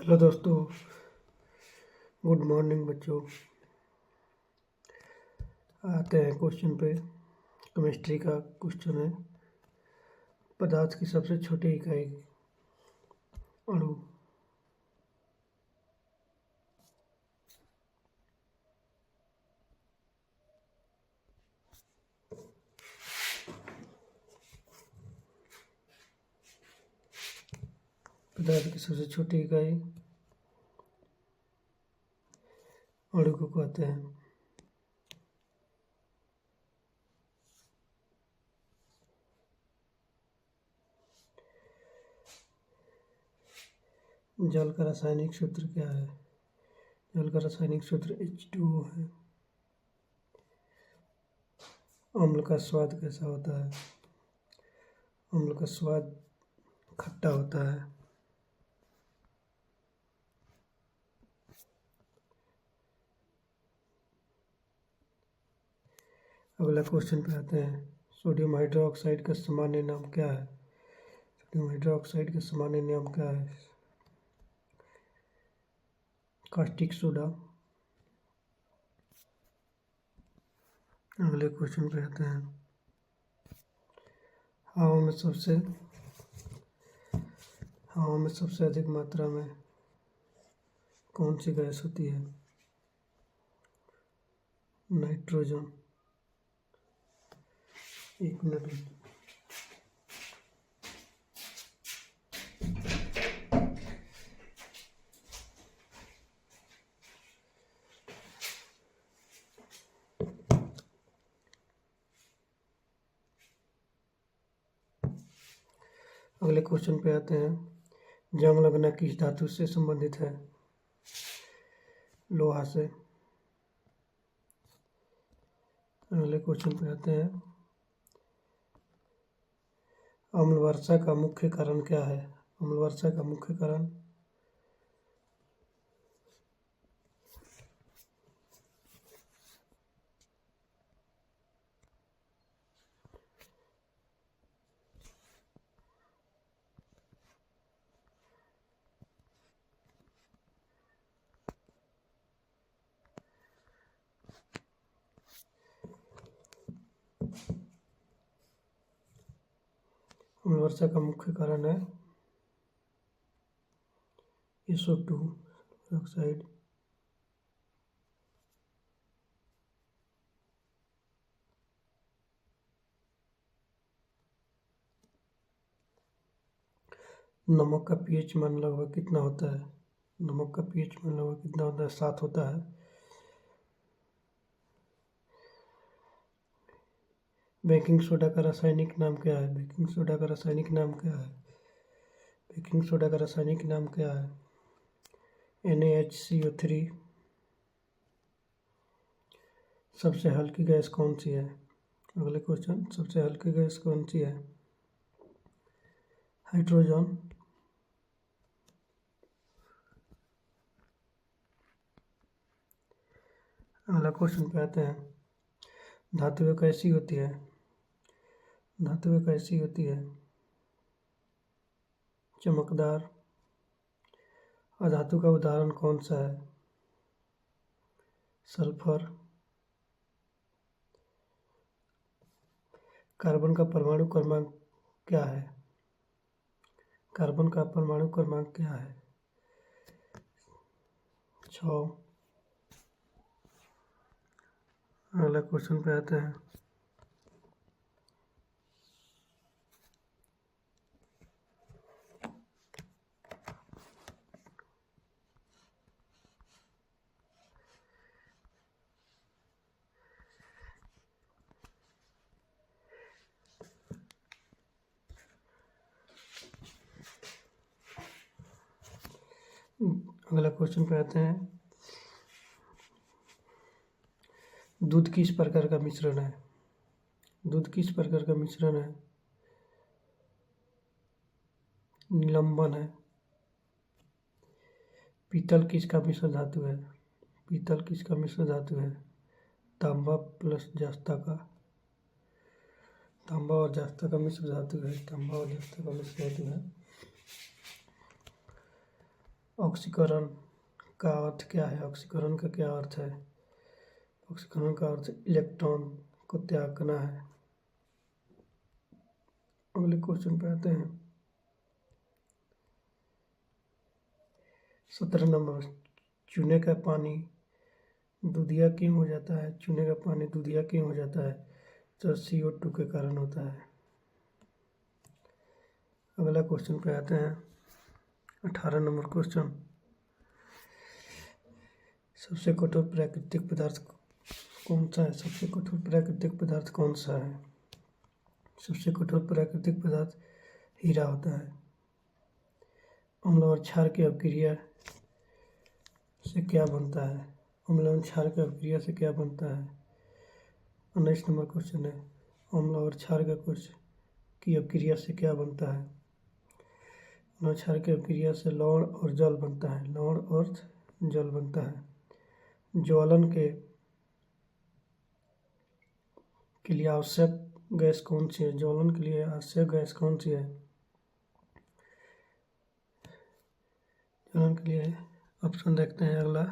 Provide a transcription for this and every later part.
Hello दोस्तों, good morning बच्चों। आते हैं क्वेश्चन पे। केमिस्ट्री का क्वेश्चन है। पदार्थ की सबसे छोटी इकाई अणु। पदार्थ की सबसे छोटी इकाई अणु को कहते हैं। जल का रासायनिक सूत्र क्या है? जल का रासायनिक सूत्र H2O है। अम्ल का स्वाद कैसा होता है? अम्ल का स्वाद खट्टा होता है। अगला क्वेश्चन पे आते हैं। सोडियम हाइड्रोक्साइड का सामान्य नाम क्या है? सोडियम हाइड्रोक्साइड का सामान्य नाम क्या है? Caustic soda. अगले क्वेश्चन पे आते हैं। हवा में सबसे अधिक मात्रा में कौन सी गैस होती है? नाइट्रोजन। एक मिनट। अगले क्वेश्चन पे आते हैं। जंग लगना किस धातु से संबंधित है? लोहा से। अगले क्वेश्चन पे आते हैं। अम्ल वर्षा का मुख्य कारण क्या है? अम्ल वर्षा का मुख्य कारण अम्ल वर्षा का मुख्य कारण है SO2 ऑक्साइड। नमक का pH मान लगभग कितना होता है? नमक का pH मान लगभग कितना होता है? 7 होता है। बेकिंग सोडा का रासायनिक नाम क्या है? बेकिंग सोडा का रासायनिक नाम क्या है? बेकिंग सोडा का रासायनिक नाम क्या है? NaHCO3। सबसे हल्की गैस कौन सी है? अगले क्वेश्चन। सबसे हल्की गैस कौन सी है? हाइड्रोजन। अगला क्वेश्चन पे आते हैं। धातुएं कैसी होती है? धातुएं कैसी होती है? चमकदार। अधातु का उदाहरण कौन सा है? सल्फर। कार्बन का परमाणु क्रमांक क्या है? कार्बन का परमाणु क्रमांक क्या है? 6। अगला क्वेश्चन पे आते हैं। अगला क्वेश्चन पे आते हैं। दूध किस प्रकार का मिश्रण है? दूध किस प्रकार का मिश्रण है? निलंबन है। पीतल किसका मिश्र धातु है? पीतल किसका मिश्र धातु है? तांबा प्लस जस्ता का। तांबा और जस्ता का मिश्र धातु है। तांबा और जस्ता का मिश्र धातु है। ऑक्सीकरण का अर्थ क्या है? ऑक्सीकरण का क्या अर्थ है? ऑक्सीकरण का अर्थ इलेक्ट्रॉन को त्याग करना है। अगले क्वेश्चन पे आते हैं। 17 नंबर, चूने का पानी दूधिया क्यों हो जाता है? चूने का पानी दूधिया क्यों हो जाता है? तो CO2 के कारण होता है। अगला क्वेश्चन पे आते हैं। 18 नंबर क्वेश्चन, सबसे कठोर प्राकृतिक पदार्थ कौन सा है? सबसे कठोर प्राकृतिक पदार्थ कौन सा है? सबसे कठोर प्राकृतिक पदार्थ हीरा होता है। अम्ल और क्षार की अपक्रिया से क्या बनता है? अम्ल और क्षार की अपक्रिया से क्या बनता है? 19 नंबर क्वेश्चन है, अम्ल और क्षार का कुछ की अपक्रिया से क्या बनता है? अम्ल और क्षार की अपक्रिया से लवण और जल बनता है। लवण और जल बनता है। ज्वलन के लिए आवश्यक गैस कौन सी है? ज्वलन के लिए आवश्यक गैस कौन सी है? ज्वलन के लिए ऑप्शन देखते हैं। अगला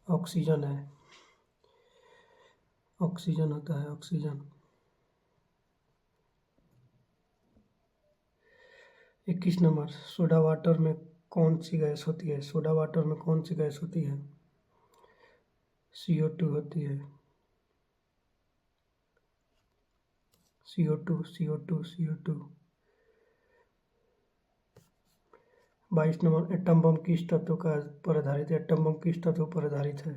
ऑक्सीजन है। ऑक्सीजन होता है ऑक्सीजन। 21 नंबर, सोडा वाटर में कौन सी गैस होती है? सोडा वाटर में कौन सी गैस होती है? CO2 होती है। CO2। 22 नंबर, एटम बम किस तत्व पर आधारित है? एटम बम किस तत्व पर आधारित है?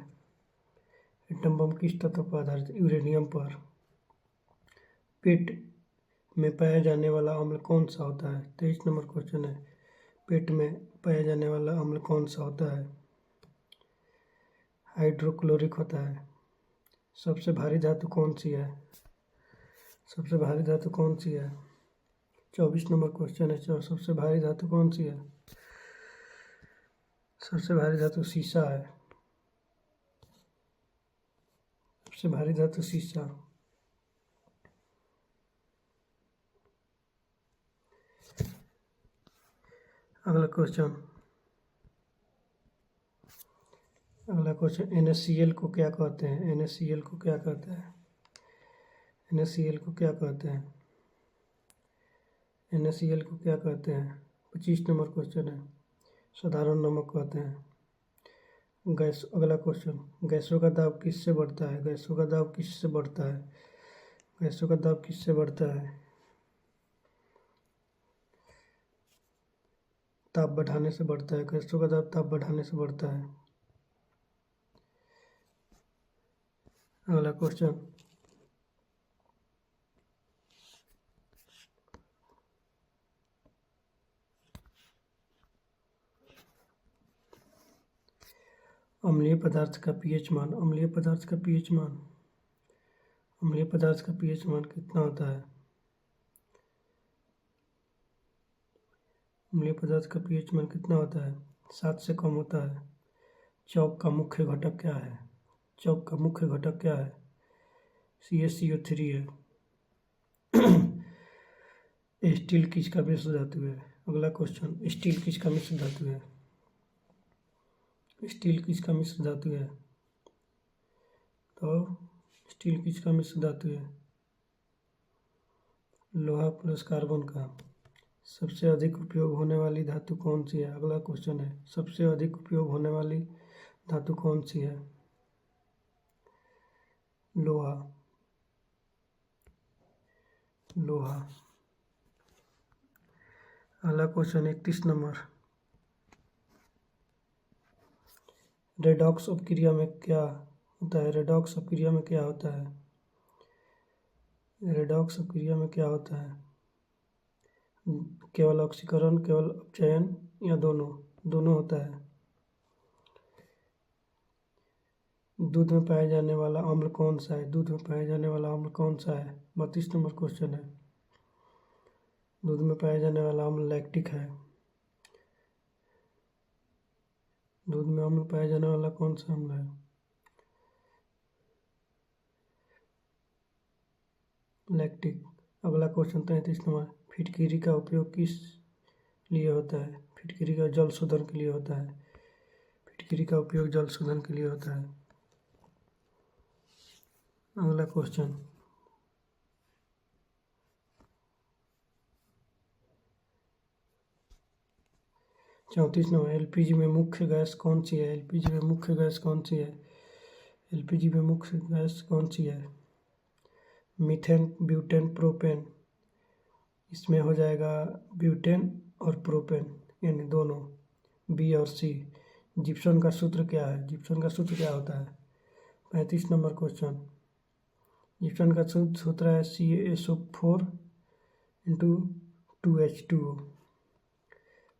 एटम बम किस तत्व पर आधारित है? यूरेनियम पर। पेट में पाया जाने वाला अम्ल कौन सा होता है? 23 नंबर क्वेश्चन है, पेट में पाया जाने वाला अम्ल कौन सा होता है? हाइड्रोक्लोरिक होता है। सबसे भारी धातु कौन सी है? सबसे भारी धातु कौन सी है? 24 नंबर क्वेश्चन है, सबसे भारी धातु कौन सी है? सबसे भारी धातु सीसा है। सबसे भारी धातु सीसा। अगला क्वेश्चन NaCl को क्या कहते हैं? NaCl को क्या कहते हैं? NaCl को क्या कहते हैं? NaCl को क्या कहते हैं? 25 नंबर क्वेश्चन है, साधारण नमक कहते हैं। अगला क्वेश्चन, गैसों का दाब किससे बढ़ता है? गैसों का दाब किससे बढ़ता है? गैसों का दाब किससे बढ़ता है? ताप बढ़ाने से बढ़ता है। गैसों का दाब ताप बढ़ाने से बढ़ता है। अगला क्वेश्चन, अम्लीय पदार्थ का pH मान। अम्लीय पदार्थ का pH मान। अम्लीय पदार्थ का pH मान कितना होता है? अम्लीय पदार्थ का pH मान कितना होता है? 7 से कम होता है। चौक का मुख्य घटक क्या है? चौक का मुख्य घटक क्या है? CaCO3 है। स्टील किसका मिश्र धातु है? अगला क्वेश्चन, स्टील किसका मिश्र धातु है? स्टील किसका मिश्र धातु है? तो स्टील किसका मिश्र धातु है? लोहा प्लस कार्बन का। सबसे अधिक उपयोग होने वाली धातु कौन सी है? अगला क्वेश्चन है, सबसे अधिक उपयोग होने वाली धातु कौन सी है? लोहा। लोहा। अगला क्वेश्चन 31 नंबर, रेडॉक्स अपक्रिया में क्या होता है? रेडॉक्स अपक्रिया में क्या होता है? रेडॉक्स अपक्रिया में क्या होता है? केवल ऑक्सीकरण, केवल अपचयन या दोनों? दोनों होता है। दूध में पाया जाने वाला अम्ल कौन सा है? दूध में पाया जाने वाला अम्ल कौन सा है? 32 नंबर क्वेश्चन है, दूध में पाया जाने वाला अम्ल लैक्टिक है। दूध में अम्ल पाया जाने वाला कौन सा अम्ल है? लैक्टिक। अगला क्वेश्चन 33 नंबर, फिटकिरी का उपयोग किस लिए होता है? फिटकिरी का जल शोधन के लिए होता है। फिटकिरी का उपयोग जल शोधन के लिए होता है। अगला क्वेश्चन 34 नंबर, एलपीजी में मुख्य गैस कौन सी है? एलपीजी में मुख्य गैस कौन सी है? एलपीजी में मुख्य गैस कौन सी है? Methane, butane, propane. इसमें हो जाएगा ब्यूटेन और प्रोपेन, यानी दोनों, बी और सी। जिप्सम का सूत्र क्या है? जिप्सम का सूत्र क्या होता है? 35 नंबर क्वेश्चन, जिप्सम का सूत्र है CaSO4 इंटू 2H2O।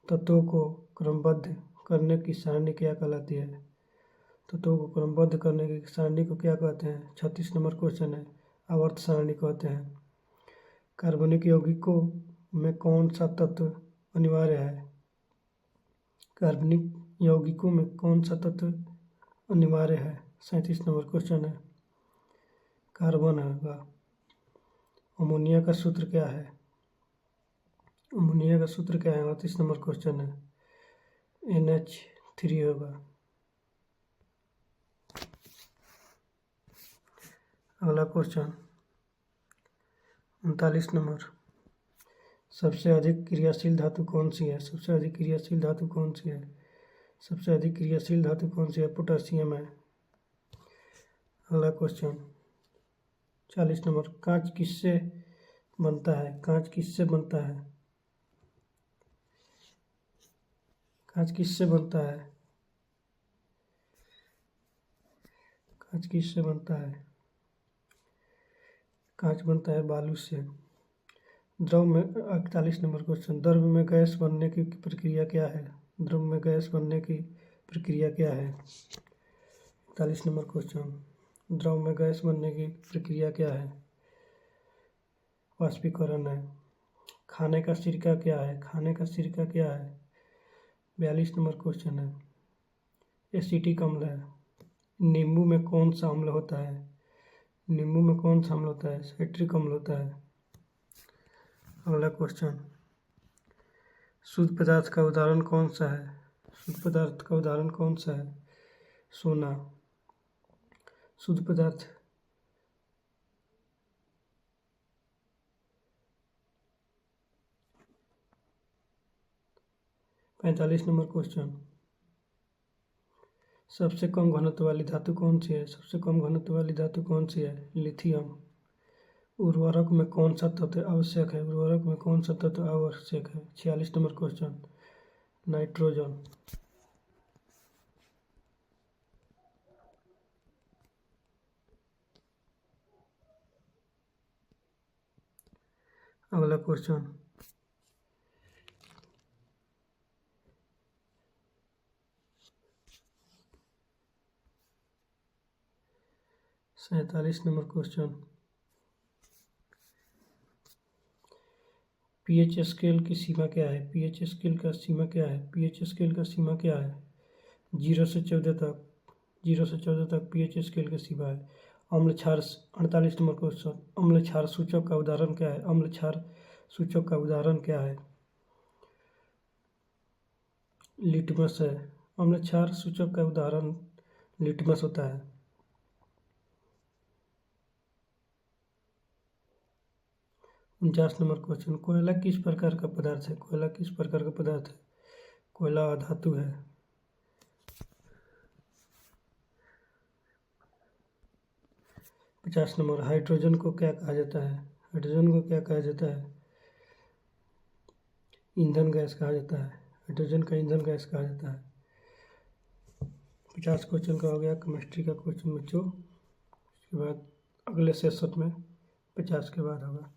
तत्वों को क्रमबद्ध करने की सारणी क्या कहलाती है? तत्वों को क्रमबद्ध करने की सारणी को क्या कहते हैं? 36 नंबर क्वेश्चन है, आवर्त सारणी कहते हैं। कार्बनिक यौगिकों में कौन सा तत्व अनिवार्य है? कार्बनिक यौगिकों में कौन सा तत्व अनिवार्य है? 37 नंबर क्वेश्चन है, कार्बन होगा। अमोनिया का सूत्र क्या है? अमोनिया का सूत्र क्या है? 38 नंबर क्वेश्चन है, NH3 होगा। अगला क्वेश्चन 39 नंबर, सबसे अधिक क्रियाशील धातु कौन सी है? सबसे अधिक क्रियाशील धातु कौन सी है? सबसे अधिक क्रियाशील धातु कौन सी है? पोटेशियम है। अगला क्वेश्चन 40 नंबर, कांच किससे बनता है? कांच किससे बनता है? कांच किससे बनता है? कांच किससे बनता है? कांच बनता है बालू से। द्रव में 41 नंबर क्वेश्चन, द्रव में गैस बनने की प्रक्रिया क्या है? द्रव में गैस बनने की प्रक्रिया क्या है? 41 नंबर क्वेश्चन, द्रव में गैस बनने की प्रक्रिया क्या है? वाष्पीकरण है। खाने का सिरका क्या है? खाने का सिरका क्या है? 42 नंबर क्वेश्चन है, एसिटिक अम्ल है। नींबू में कौन सा अम्ल होता है? नींबू में कौन सा अम्ल होता है? साइट्रिक अम्ल होता है। अगला क्वेश्चन, शुद्ध पदार्थ का उदाहरण कौन सा है? शुद्ध पदार्थ का उदाहरण कौन सा है? सोना। शुद्ध पदार्थ 45 नंबर क्वेश्चन, सबसे कम घनत्व वाली धातु कौन सी है? सबसे कम घनत्व वाली धातु कौन सी है? लिथियम। उर्वरक में कौन सा तत्व आवश्यक है? उर्वरक में कौन सा तत्व आवश्यक है? 46 नंबर क्वेश्चन, नाइट्रोजन। अगला question 47 number question, pH scale की सीमा क्या है? पीएच स्केल का सीमा क्या है? पीएच स्केल का सीमा क्या है? 0 से 14 तक, 0 से 14 तक पीएच स्केल की सीमा है। अम्ल क्षार 48 नंबर क्वेश्चन, अम्ल क्षार सूचक का उदाहरण क्या है? अम्ल क्षार सूचक का उदाहरण क्या है? लिटमस है। अम्ल क्षार सूचक का उदाहरण लिटमस होता है। 49 नंबर क्वेश्चन, कोयला किस प्रकार का पदार्थ है? कोयला किस प्रकार का पदार्थ है? कोयला अधातु है। 50 नंबर, हाइड्रोजन को क्या कहा जाता है? हाइड्रोजन को क्या कहा जाता है? ईंधन गैस कहा जाता है। हाइड्रोजन का ईंधन गैस कहा जाता है। 50 क्वेश्चन का हो गया केमिस्ट्री का क्वेश्चन बच्चों। उसके बाद अगले सेशन में 50 के बाद होगा।